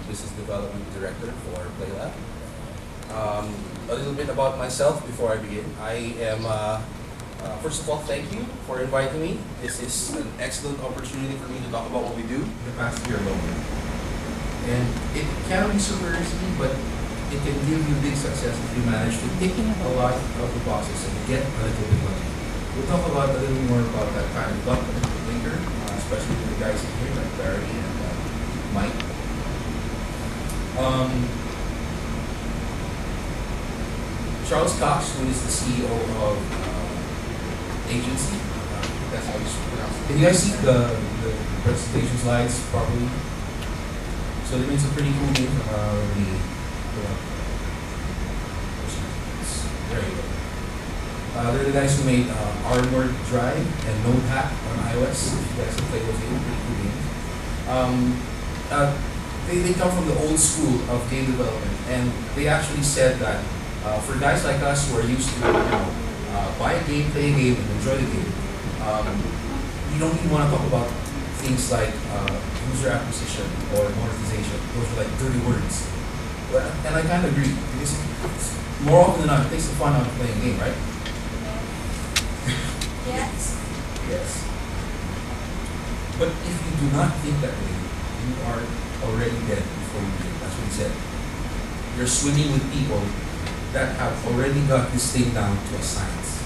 Business Development Director for PlayLab. A little bit about myself before I begin. I am, first of all, thank you for inviting me. This is an excellent opportunity for me to talk about what we do in the past year alone. And it can be super risky, but it can give you big success if you manage to tick a lot of the boxes and get a little bit lucky. We'll talk about a little more about that kind of luck a little bit later, especially with the guys in here like Barry and Mike. Charles Cox, who is the CEO of agency, that's how you pronounce it. Can you guys see the presentation slides properly? So they made some pretty cool game. There you go. They're the guys who made Armored Drive and Node Hack on iOS. If you guys have played those games, pretty cool games. They come from the old school of game development, and they actually said that for guys like us who are used to, buy a game, play a game, and enjoy the game, you don't even want to talk about things like user acquisition or monetization. Those are like dirty words. And I kind of agree, because more often than not, it takes the fun out of playing a game, right? Yes. Yes. But if you do not think that way, you are already dead before you begin. That's what he said. You're swimming with people that have already got this thing down to a science.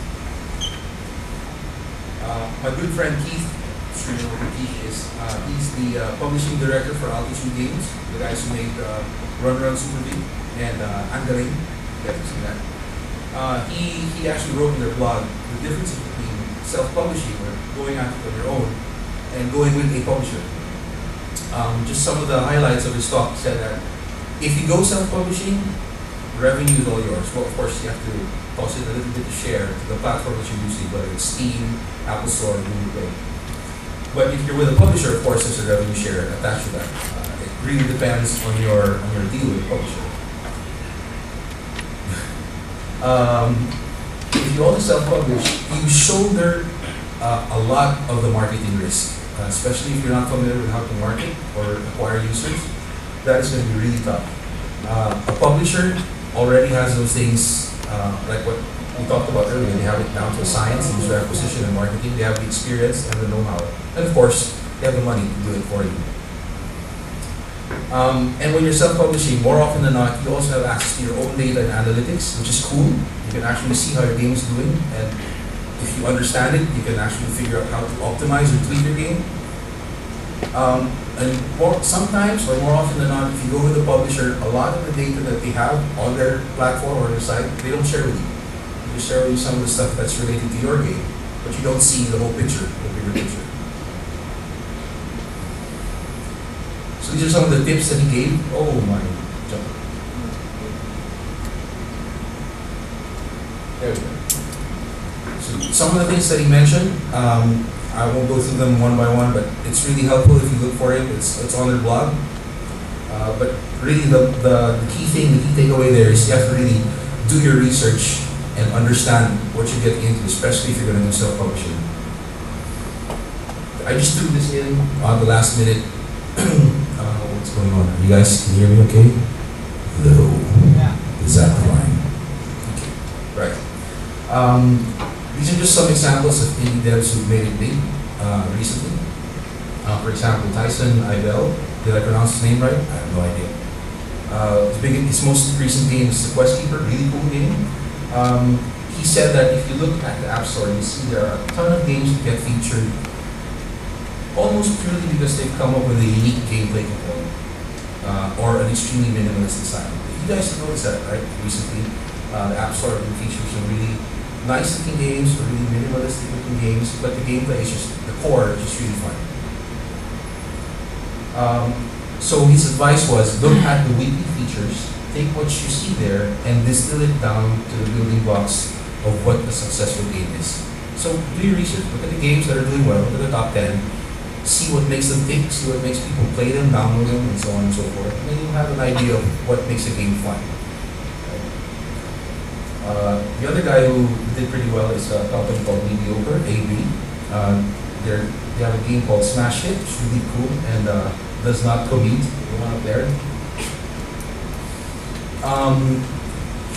My good friend Keith, he's the publishing director for Altitude Games, the guys who made Run Run Super V and Angaling. You guys have seen that. He actually wrote in their blog the difference between self-publishing, or going out on your own, and going with a publisher. Just some of the highlights of his talk said that if you go self-publishing, revenue is all yours. Well, of course, you have to toss in a little bit to share to the platform that you're using, whether it's Steam, Apple Store, or Google Play. But if you're with a publisher, of course, there's a revenue share attached to that. It really depends on your deal with the publisher. If you only self-publish, you shoulder a lot of the marketing risk, especially if you're not familiar with how to market or acquire users. That is going to be really tough. A publisher already has those things, like what we talked about earlier. They have it down to a science, user acquisition and marketing. They have the experience and the know-how. And of course, they have the money to do it for you. And when you're self-publishing, more often than not, you also have access to your own data and analytics, which is cool. You can actually see how your game is doing, and if you understand it, you can actually figure out how to optimize or tweak your game. And sometimes, or more often than not, if you go with a publisher, a lot of the data that they have on their platform or their site, they don't share with you. They just share with you some of the stuff that's related to your game, but you don't see the whole picture, the bigger picture. So these are some of the tips that he gave. Oh my, jump. There we go. So some of the things that he mentioned, I won't go through them one by one, but it's really helpful if you look for it. It's on their blog. But really the key thing, the key takeaway there is you have to really do your research and understand what you're getting into, especially if you're going to do self-publishing. I just threw this in on the last minute. What's going on? You guys can hear me okay? Hello. Yeah. Is that the line? Okay. Right. These are just some examples of indie devs who made it big recently. For example, Tyson Ibel. Did I pronounce his name right? I have no idea. His most recent game is The Quest Keeper, really cool game. He said that if you look at the App Store, you see there are a ton of games that get featured almost purely because they've come up with a unique gameplay component or an extremely minimalist design. You guys have noticed that, right? Recently, the App Store will feature some really nice looking games, or really minimalistic looking games, but the gameplay is just, the core is just really fun. So his advice was, look at the weekly features, take what you see there, and distill it down to the building blocks of what a successful game is. So do your research, look at the games that are doing well, look at the top 10, see what makes them tick, see what makes people play them, download them, and so on and so forth. And then you have an idea of what makes a game fun. The other guy who did pretty well is a company called Mediocre, AB. They have a game called Smash Hit, which is really cool and does not commit. The one up there.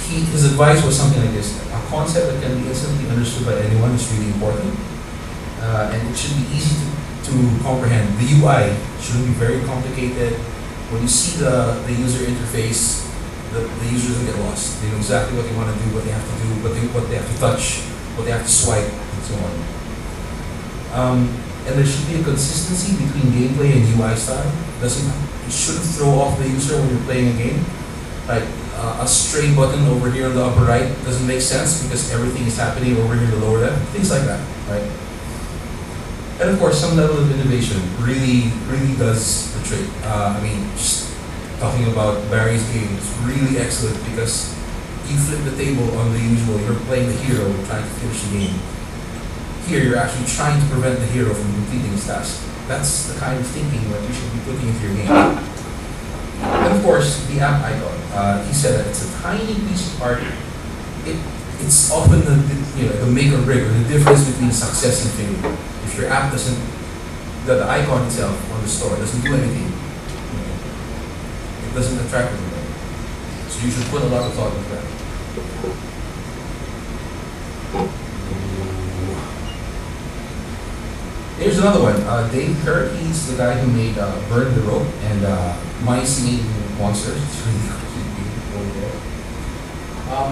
his advice was something like this: a concept that can be instantly understood by anyone is really important, and it should be easy to comprehend. The UI shouldn't be very complicated. When you see the user interface, the user doesn't get lost. They know exactly what they want to do, what they have to do, what they have to touch, what they have to swipe, and so on. And there should be a consistency between gameplay and UI style. It shouldn't throw off the user when you're playing a game. Like a stray button over here on the upper right doesn't make sense because everything is happening over here in the lower left. Things like that, right? And of course, some level of innovation really does the trick. I mean, just talking about Barry's game is really excellent because you flip the table on the usual. You're playing the hero, trying to finish the game. Here, you're actually trying to prevent the hero from completing his task. That's the kind of thinking that you should be putting into your game. And of course, the app icon. He said that it's a tiny piece of art. It's often the make or break, or the difference between success and failure. If your app doesn't, the icon itself on the store doesn't do anything, it doesn't attract anybody. So you should put a lot of thought into that. Here's another one. Dave Kerr, he's the guy who made Burn the Rope and Mice Eating Monsters. It's really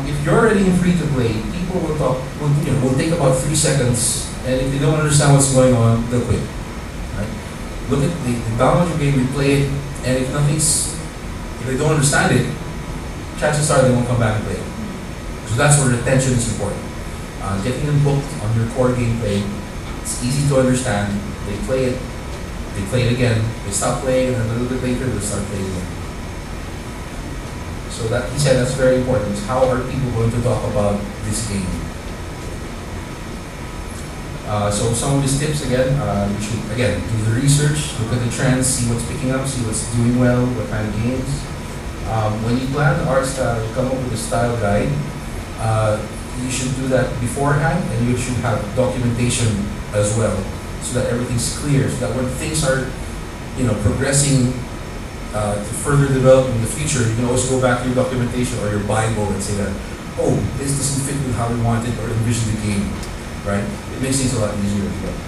if you're already in free to play, people will take about 3 seconds, and if they don't understand what's going on, they'll quit. Right? They download your game, replay it, and if they don't understand it, chances are they won't come back and play it. So that's where retention is important. Getting them hooked on your core gameplay. It's easy to understand. They play it again, they stop playing, and then a little bit later they start playing again. So that he said that's very important. How are people going to talk about this game? So some of his tips again, you should again do the research, look at the trends, see what's picking up, see what's doing well, what kind of games. When you plan the art style, you come up with a style guide. You should do that beforehand, and you should have documentation as well, so that everything's clear, so that when things are, progressing to further develop in the future, you can always go back to your documentation or your Bible and say that, oh, this doesn't fit with how we want it or envision the game, right? It makes things a lot easier as well.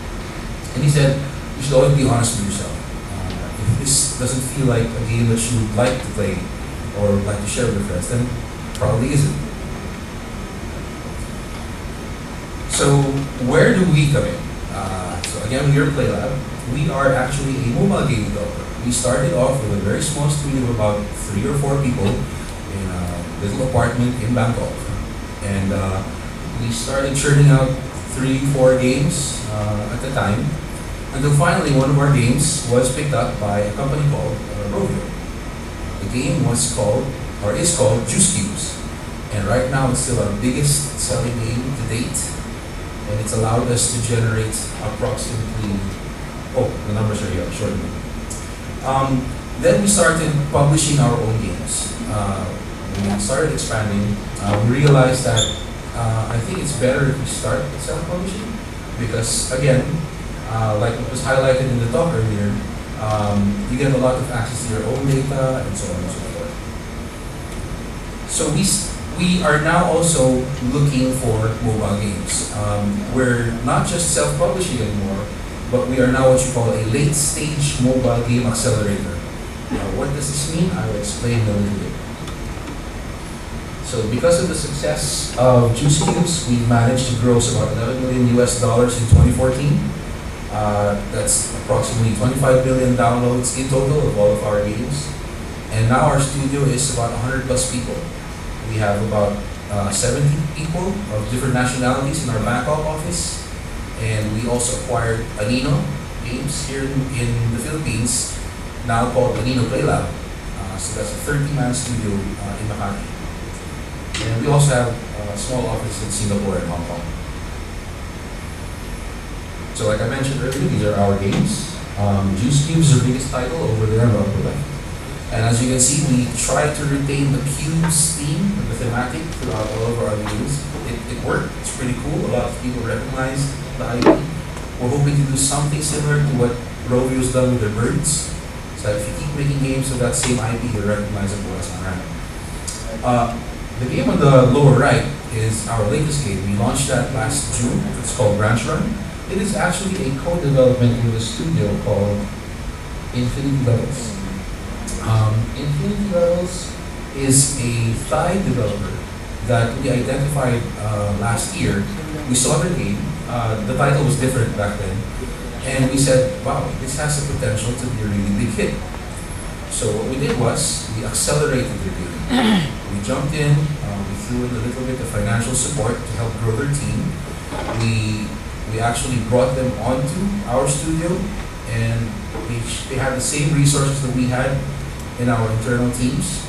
And he said, you should always be honest with yourself. If this doesn't feel like a game that you would like to play or like to share with your friends, then it probably isn't. So where do we come in? So again, we are PlayLab. We are actually a mobile game developer. We started off with a very small studio of about 3 or 4 people in a little apartment in Bangkok. And we started churning out 3-4 games at the time, until finally one of our games was picked up by a company called Rovio. The game is called Juice Cubes. And right now it's still our biggest selling game to date. And it's allowed us to generate approximately, the numbers are here, shortly. Then we started publishing our own games. When we started expanding, we realized that I think it's better if we start with self-publishing, because again, like what was highlighted in the talk earlier, you get a lot of access to your own data and so on and so forth. So we are now also looking for mobile games. We're not just self-publishing anymore, but we are now what you call a late-stage mobile game accelerator. Now, what does this mean? I will explain a little bit. So because of the success of Juice Cubes, we managed to gross about $11 million in 2014. That's approximately 25 billion downloads in total of all of our games. And now our studio is about 100 plus people. We have about 70 people of different nationalities in our Bangkok office. And we also acquired Anino Games here in the Philippines, now called Anino PlayLab. So that's a 30-man studio in Makati. And we also have a small office in Singapore and Hong Kong. So like I mentioned earlier, these are our games. Juice Cubes is our biggest title over there on the upper left. And as you can see, we try to retain the cubes theme, the thematic, throughout all of our games. It worked. It's pretty cool. A lot of people recognize the IP. We're hoping to do something similar to what Rovio's done with their birds. So if you keep making games of that same IP, you're recognizable as an brand. The game on the lower right is our latest game. We launched that last June. It's called Branch Run. It is actually a co-development with a studio called Infinity Levels. Infinity Levels is a Thai developer that we identified last year. We saw their game. The title was different back then. And we said, wow, this has the potential to be a really big hit. So what we did was, we accelerated their game. We jumped in, we threw in a little bit of financial support to help grow their team. We actually brought them onto our studio, and they had the same resources that we had in our internal teams.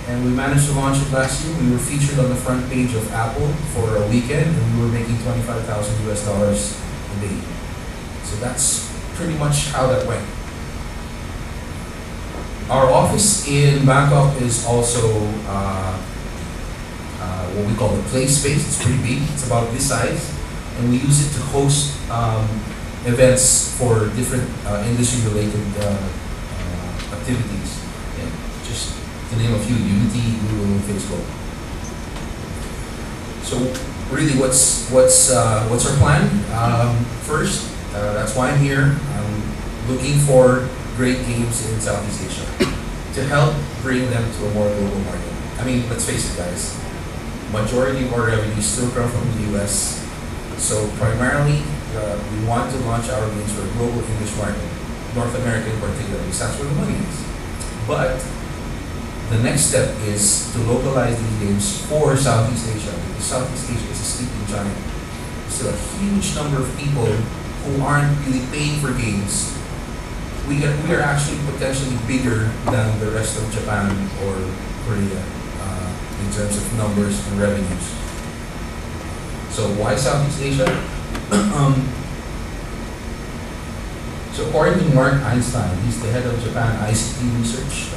And we managed to launch it last year. We were featured on the front page of Apple for a weekend, and we were making $25,000 a day. So that's pretty much how that went. Our office in Bangkok is also what we call the play space. It's pretty big. It's about this size, and we use it to host events for different industry-related activities. And just to name a few: Unity, Google, Facebook. So really, what's our plan? First, that's why I'm here. I'm looking for great games in Southeast Asia to help bring them to a more global market. I mean, let's face it, guys. Majority of our revenue still come from the US. So primarily, we want to launch our games for a global English market, North America in particular, because that's where the money is. But the next step is to localize these games for Southeast Asia, because Southeast Asia is a sleeping giant. There's still a huge number of people who aren't really paying for games. We are actually potentially bigger than the rest of Japan or Korea in terms of numbers and revenues. So why Southeast Asia? So according to Mark Einstein, he's the head of Japan ICT research.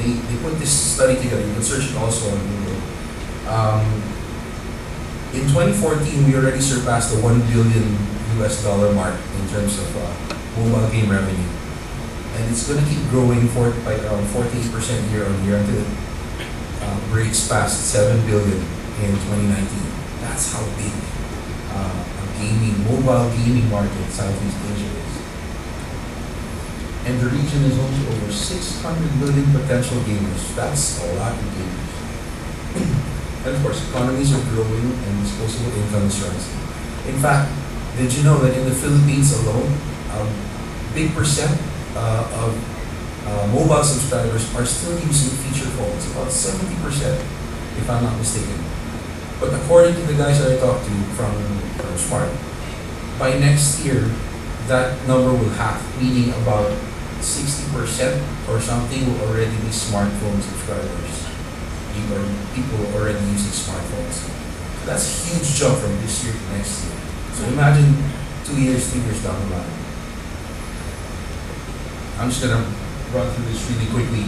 They put this study together. You can search it also on Google. In 2014, we already surpassed the $1 billion mark in terms of mobile game revenue. And it's going to keep growing by around 48% year on year until it breaks past 7 billion in 2019. That's how big a mobile gaming market Southeast Asia is. And the region is home to over 600 million potential gamers. That's a lot of gamers. And of course, economies are growing and disposable income is rising. In fact, did you know that in the Philippines alone, a big percent of mobile subscribers are still using feature phones, about 70%, if I'm not mistaken. But according to the guys that I talked to from Smart, by next year, that number will half, meaning about 60% or something will already be smartphone subscribers. People already using smartphones. That's a huge jump from this year to next year. So imagine 2 years, 3 years down the line. I'm just gonna run through this really quickly.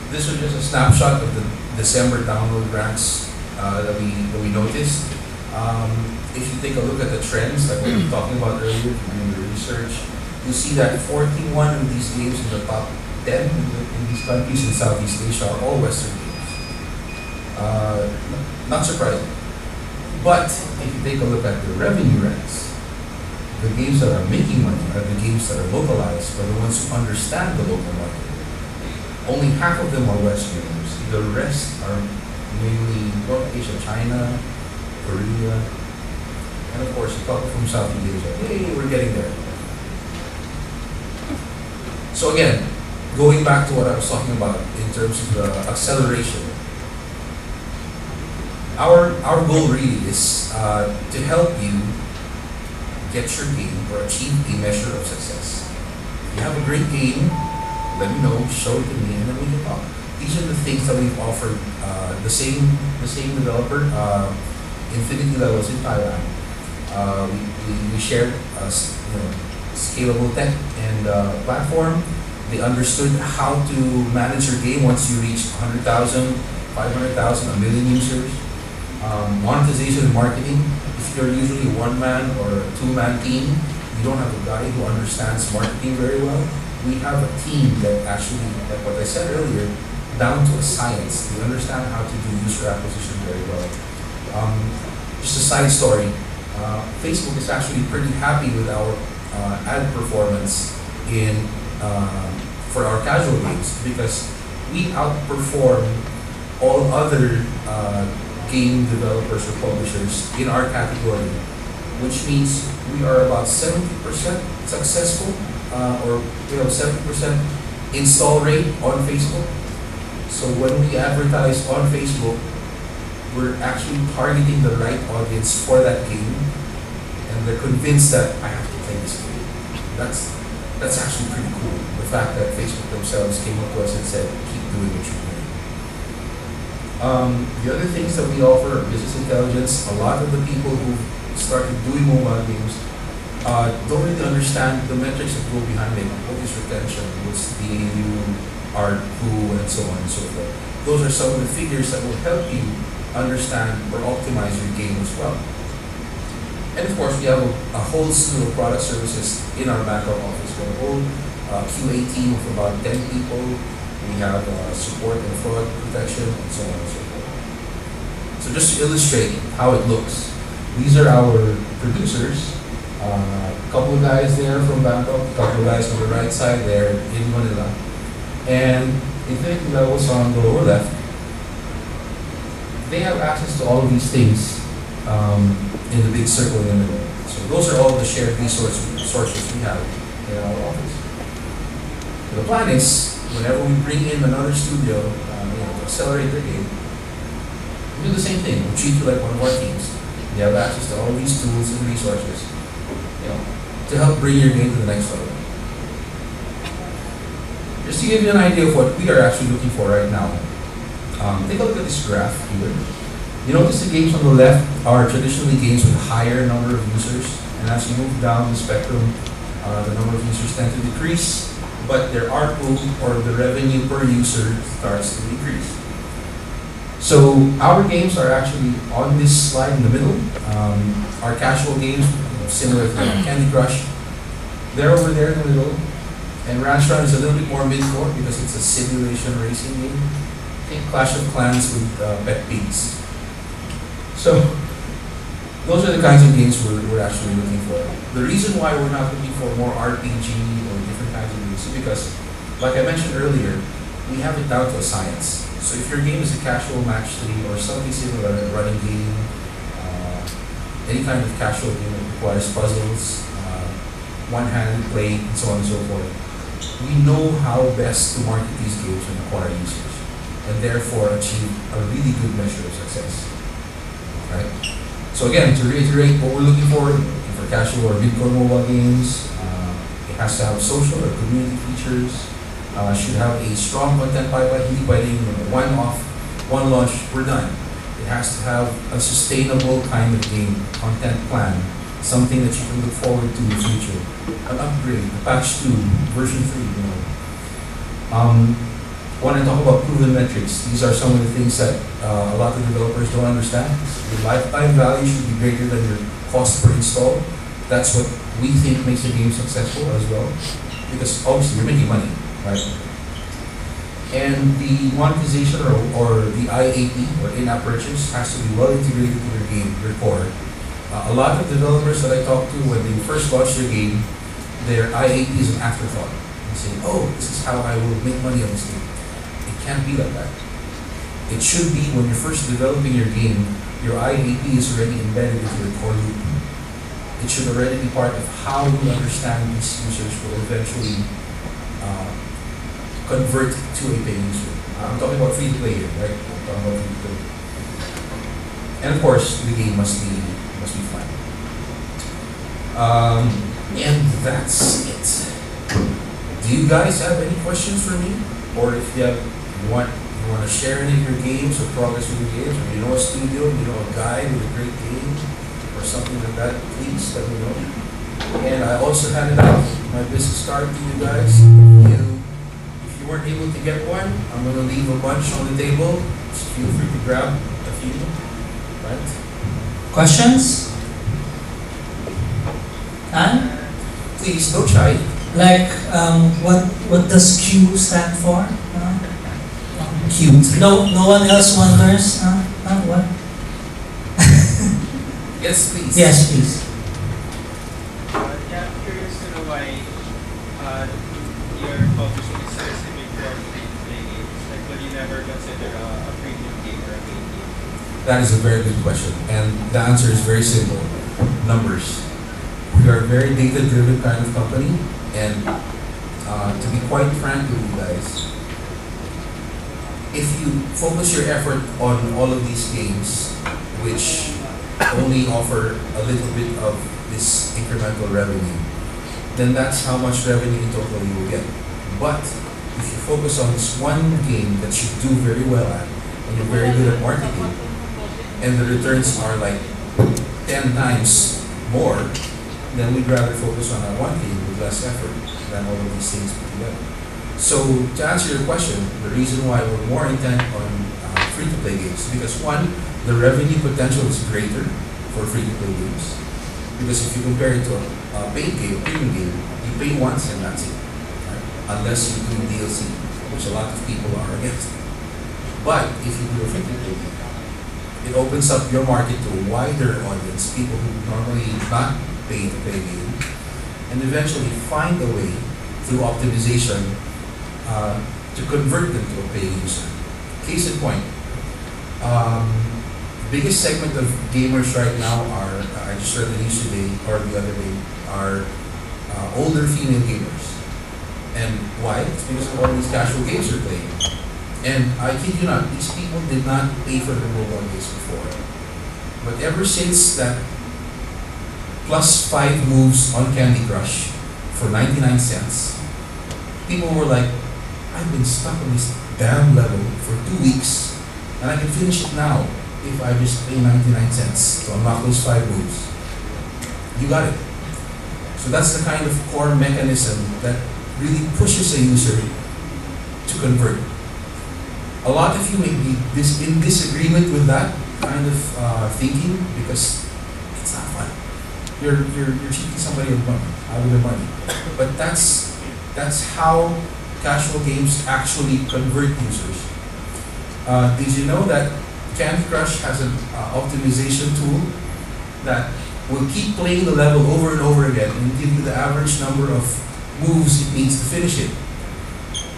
This was just a snapshot of the December download ranks that we noticed. If you take a look at the trends, like we were talking about earlier in the research, you'll see that 41 of these games in the top 10 in these countries in Southeast Asia are all Western games. Not surprising. But if you take a look at the revenue ranks, the games that are making money are the games that are localized, are the ones who understand the local market. Only half of them are Western games. The rest are mainly North Asia, China, Korea, and of course a couple from Southeast Asia. Hey, we're getting there. So again, going back to what I was talking about in terms of the acceleration, our goal really is to help you get your game or achieve a measure of success. If you have a great game, let me know, show it to me, and then we can talk. These are the things that we've offered the same developer, Infinity Levels in Thailand. We shared scalable tech and platform. They understood how to manage your game once you reach 100,000, 500,000, a million users. Monetization and marketing. If you're usually a one-man or a two-man team, you don't have a guy who understands marketing very well. We have a team that actually, like what I said earlier, down to a science. They understand how to do user acquisition very well. Just a side story, Facebook is actually pretty happy with our ad performance in for our casual games because we outperform all other game developers or publishers in our category, which means we are about 70% successful, or we have 70% install rate on Facebook. So when we advertise on Facebook, we're actually targeting the right audience for that game, and they're convinced that I have to play this game. That's actually pretty cool. The fact that Facebook themselves came up to us and said, keep doing what you're doing. The other things that we offer are business intelligence. A lot of the people who started doing mobile games don't really understand the metrics that go behind it. What is retention? What's DAU, ARPU, and so on and so forth. Those are some of the figures that will help you understand or optimize your game as well. And of course, we have a whole slew of product services in our back office. We have a whole QA team of about 10 people. We have support and fraud protection, and so on and so forth. So just to illustrate how it looks, these are our producers. A couple of guys there from Bangkok, a couple of guys on the right side there in Manila. And if you think that was on the lower left, they have access to all of these things in the big circle in the middle. So those are all the shared sources we have in our office. The plan is, whenever we bring in another studio to accelerate their game, we do the same thing. We treat you like one of our teams. You have access to all these tools and resources, to help bring your game to the next level. Just to give you an idea of what we are actually looking for right now, take a look at this graph here. You notice the games on the left are traditionally games with a higher number of users, and as you move down the spectrum, the number of users tend to decrease, but their ARPU, or the revenue per user, starts to decrease. So our games are actually on this slide in the middle. Our casual games, similar to Candy Crush, they're over there in the middle. And Ranch Run is a little bit more mid-core because it's a simulation racing game. Think Clash of Clans with pet pigs. So those are the kinds of games we're actually looking for. The reason why we're not looking for more RPG or different kinds of games is because, like I mentioned earlier, we have it down to a science. So if your game is a casual match 3 or something similar, a running game, any kind of casual game that requires puzzles, one-handed play, and so on and so forth, we know how best to market these games and acquire users, and therefore achieve a really good measure of success. Right? So again, to reiterate what we're looking for casual or mid-core mobile games, it has to have social or community features, should have a strong content pipeline, hindi pwedeng one launch, we're done. It has to have a sustainable kind of game, content plan, something that you can look forward to in the future. An upgrade, a patch 2, version 3, Want to talk about proven metrics. These are some of the things that a lot of developers don't understand. Your lifetime value should be greater than your cost per install. That's what we think makes a game successful as well, because obviously you're making money, right? And the monetization or the IAP, or in-app purchase, has to be well integrated to your game, your core. A lot of developers that I talk to, when they first launch their game, their IAP is an afterthought. They say, oh, this is how I will make money on this game. It can't be like that. It should be, when you're first developing your game, your IAP is already embedded into your core loop. It should already be part of how you understand these users will eventually convert to a paying user. I'm talking about free to play here, right? I'm talking about free to play. And of course, the game must be fun. And that's it. Do you guys have any questions for me? Or if you want to share any of your games or progress with your games, or you know a studio, you know a guy with a great game, or something like that, please let me know. And I also handed out my business card to you guys. If you weren't able to get one, I'm going to leave a bunch on the table. Just feel free to grab a few. Right? Questions? None? Please, don't shy. Like, what does Q stand for? cute. No one else wonders? What? Yes, please. Yes, please. Yeah, I'm curious to know why you're focusing specifically for free-to-play games. Like, will you never consider a premium game or a paid game? That is a very good question, and the answer is very simple. Numbers. We are a very data-driven kind of company, and to be quite frank with you guys, if you focus your effort on all of these games, which only offer a little bit of this incremental revenue, then that's how much revenue in total you will get. But if you focus on this one game that you do very well at, and you're very good at marketing, and the returns are like 10 times more, then we'd rather focus on that one game with less effort than all of these things put together. So to answer your question, the reason why we're more intent on free-to-play games is because one, the revenue potential is greater for free-to-play games. Because if you compare it to a paid game, a premium game, you pay once and that's it. Right? Unless you do DLC, which a lot of people are against. But if you do a free-to-play game, it opens up your market to a wider audience, people who normally not pay to play game, and eventually find a way through optimization to convert them to a paying user. Case in point, biggest segment of gamers right now are, I just read the news today, or the other day, are older female gamers. And why? It's because of all these casual games they're playing. And I kid you not, these people did not pay for their mobile games before. But ever since that +5 moves on Candy Crush for 99 cents, people were like, I've been stuck on this damn level for 2 weeks, and I can finish it now if I just pay 99 cents to unlock those 5 moves. You got it. So that's the kind of core mechanism that really pushes a user to convert. A lot of you may be in disagreement with that kind of thinking because it's not fun. You're cheating somebody with money, out of their money. But that's how casual games actually convert users. Did you know that Candy Crush has an optimization tool that will keep playing the level over and over again and give you the average number of moves it needs to finish it.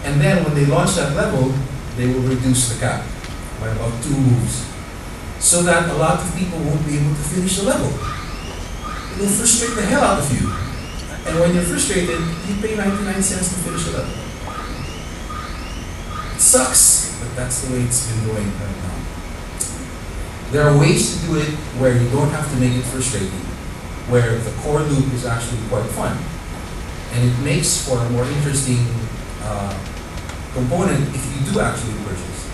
And then when they launch that level, they will reduce the cap by about 2 moves, so that a lot of people won't be able to finish the level. It will frustrate the hell out of you. And when you're frustrated, you pay 99 cents to finish the level. It sucks, but that's the way it's been going right now. There are ways to do it where you don't have to make it frustrating, where the core loop is actually quite fun. And it makes for a more interesting component if you do actually purchase.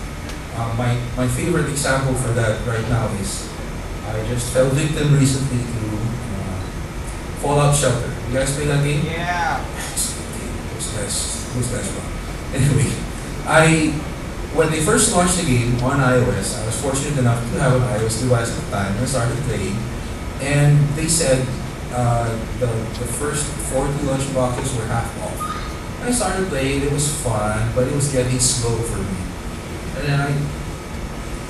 My favorite example for that right now is I just fell victim recently to Fallout Shelter. You guys play that game? Yeah. Those guys won. Anyway, when they first launched the game on iOS, I was fortunate enough to have an iOS device at the time, and I started playing. And they said the first 40 lunch boxes were half off. I started playing, it was fun, but it was getting slow for me. And then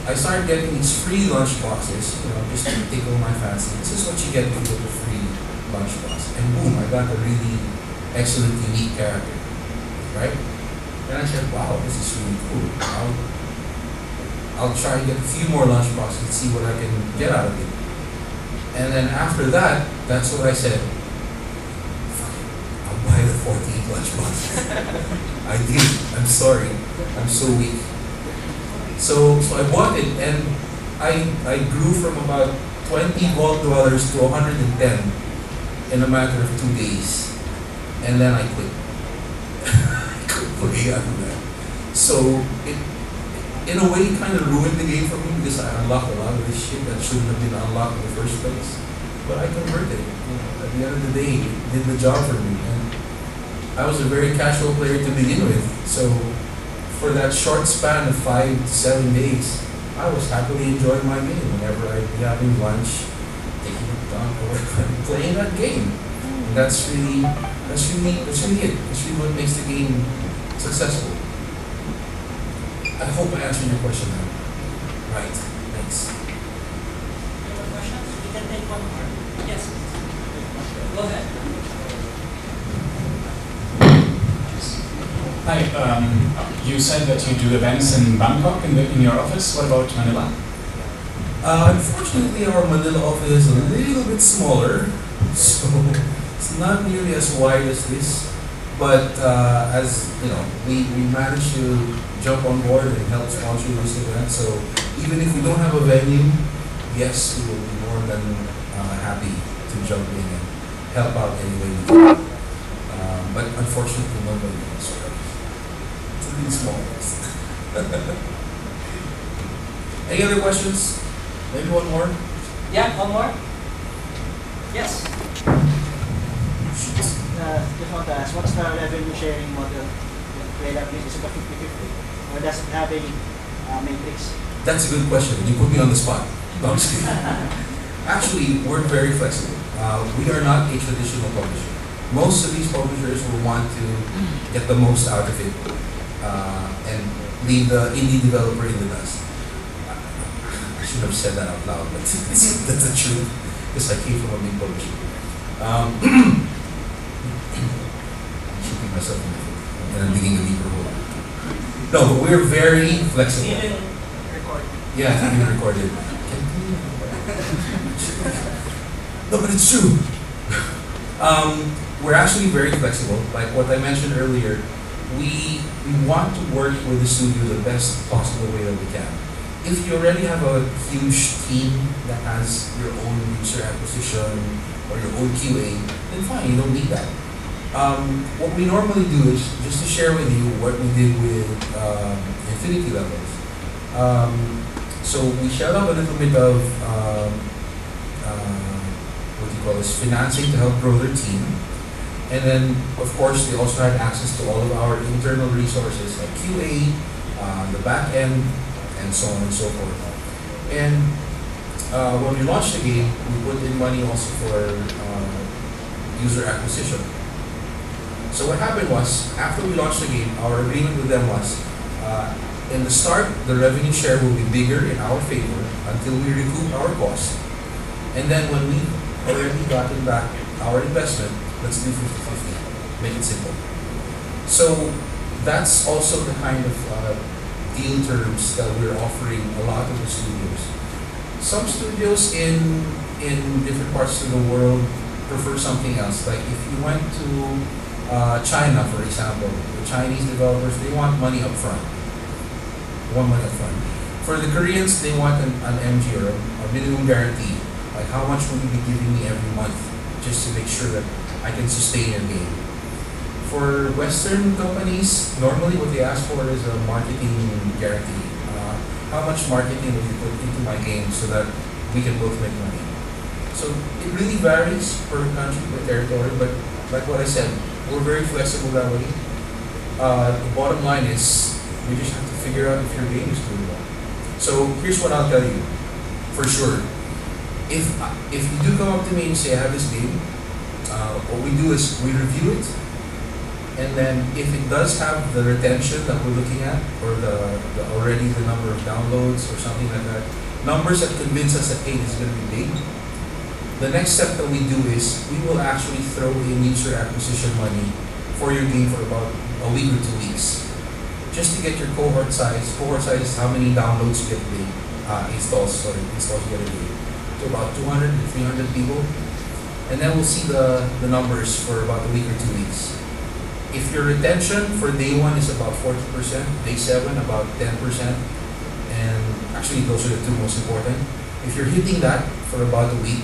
I started getting these free lunch boxes, just to tickle my fancy. This is what you get with the free lunch box. And boom, I got a really excellent, unique character, right? And I said, wow, this is really cool. I'll try to get a few more lunch boxes and see what I can get out of it. And then after that, that's what I said. Buy the 14th lunchbox. I did. I'm sorry. I'm so weak. So I bought it, and I grew from about 20 vault dwellers to 110 in a matter of 2 days, and then I quit. I couldn't play after that. So it, in a way, kind of ruined the game for me because I unlocked a lot of this shit that shouldn't have been unlocked in the first place. But I converted it. At the end of the day, it did the job for me. And I was a very casual player to begin with, so for that short span of 5 to 7 days, I was happily enjoying my game whenever I'd be having lunch, taking a dump, or playing that game. And that's really it. That's really what makes the game successful. I hope I answered your question now. Right. Thanks. Any more questions? We can take one more. Yes. Go ahead. Hi, you said that you do events in Bangkok in your office. What about Manila? Unfortunately, our Manila office is a little bit smaller, so it's not nearly as wide as this. But as you know, we managed to jump on board and help sponsor this event. So even if we don't have a venue, yes, we will be more than happy to jump in and help out any way we can. But unfortunately, nobody knows. It's a really small place. Any other questions? Maybe one more? Yeah, one more. Yes. Just want to ask, what's the revenue sharing model? Is it a 50-50? Or does it have a matrix? That's a good question. You put me on the spot. No, I'm just kidding. Actually, we're very flexible. We are not a traditional publisher. Most of these publishers will want to get the most out of it and leave the indie developer in the dust. I should have said that out loud, but that's the truth. Because I came from a big publisher. Shooting myself in the foot and I'm digging a deeper hole. No, but we're very flexible. Even recording. Yeah, it's being recorded. No, but it's true. We're actually very flexible. Like what I mentioned earlier, we want to work with the studio the best possible way that we can. If you already have a huge team that has your own user acquisition or your own QA, then fine, you don't need that. What we normally do is just to share with you what we did with Infinity Levels. So we shelled out a little bit of financing to help grow their team. And then, of course, they also had access to all of our internal resources like QA, the back end, and so on and so forth. And when we launched the game, we put in money also for user acquisition. So what happened was, after we launched the game, our agreement with them was, in the start, the revenue share will be bigger in our favor until we recoup our cost. And then when we already gotten back our investment, let's do 50-50, make it simple. So that's also the kind of deal terms that we're offering a lot of the studios. Some studios in different parts of the world prefer something else. Like if you went to China, for example, the Chinese developers, they want money up front. For the Koreans, they want an MG or a minimum guarantee. Like how much will you be giving me every month just to make sure that I can sustain your game. For Western companies, normally what they ask for is a marketing guarantee. How much marketing will you put into my game so that we can both make money? So it really varies per country, per territory, but like what I said, we're very flexible that way. The bottom line is, we just have to figure out if your game is doing well. So here's what I'll tell you, for sure. If you do come up to me and say, I have this game, what we do is we review it, and then if it does have the retention that we're looking at, or already the number of downloads or something like that, numbers that convince us that, hey, this is going to be big, the next step that we do is we will actually throw in user acquisition money for your game for about a week or 2 weeks, just to get your cohort size. Cohort size is how many downloads you get a day, installs you get a day, to about 200 to 300 people. And then we'll see the numbers for about a week or 2 weeks. If your retention for day 1 is about 40%, day 7 about 10%, and actually those are the two most important. If you're hitting that for about a week,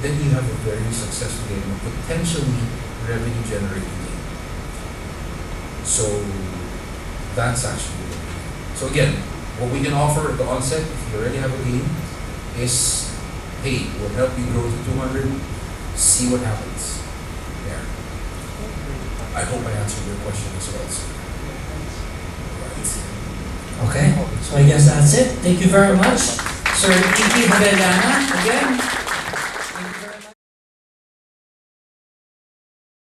then you have a very successful game, a potentially revenue generating game. So that's actually it. So again, what we can offer at the onset, if you already have a game, is, hey, we'll help you grow to 200, see what happens there. I hope I answered your question as well, sir. Right. Okay, so I guess that's it. Thank you very much, Sir Iggy Javellana, again.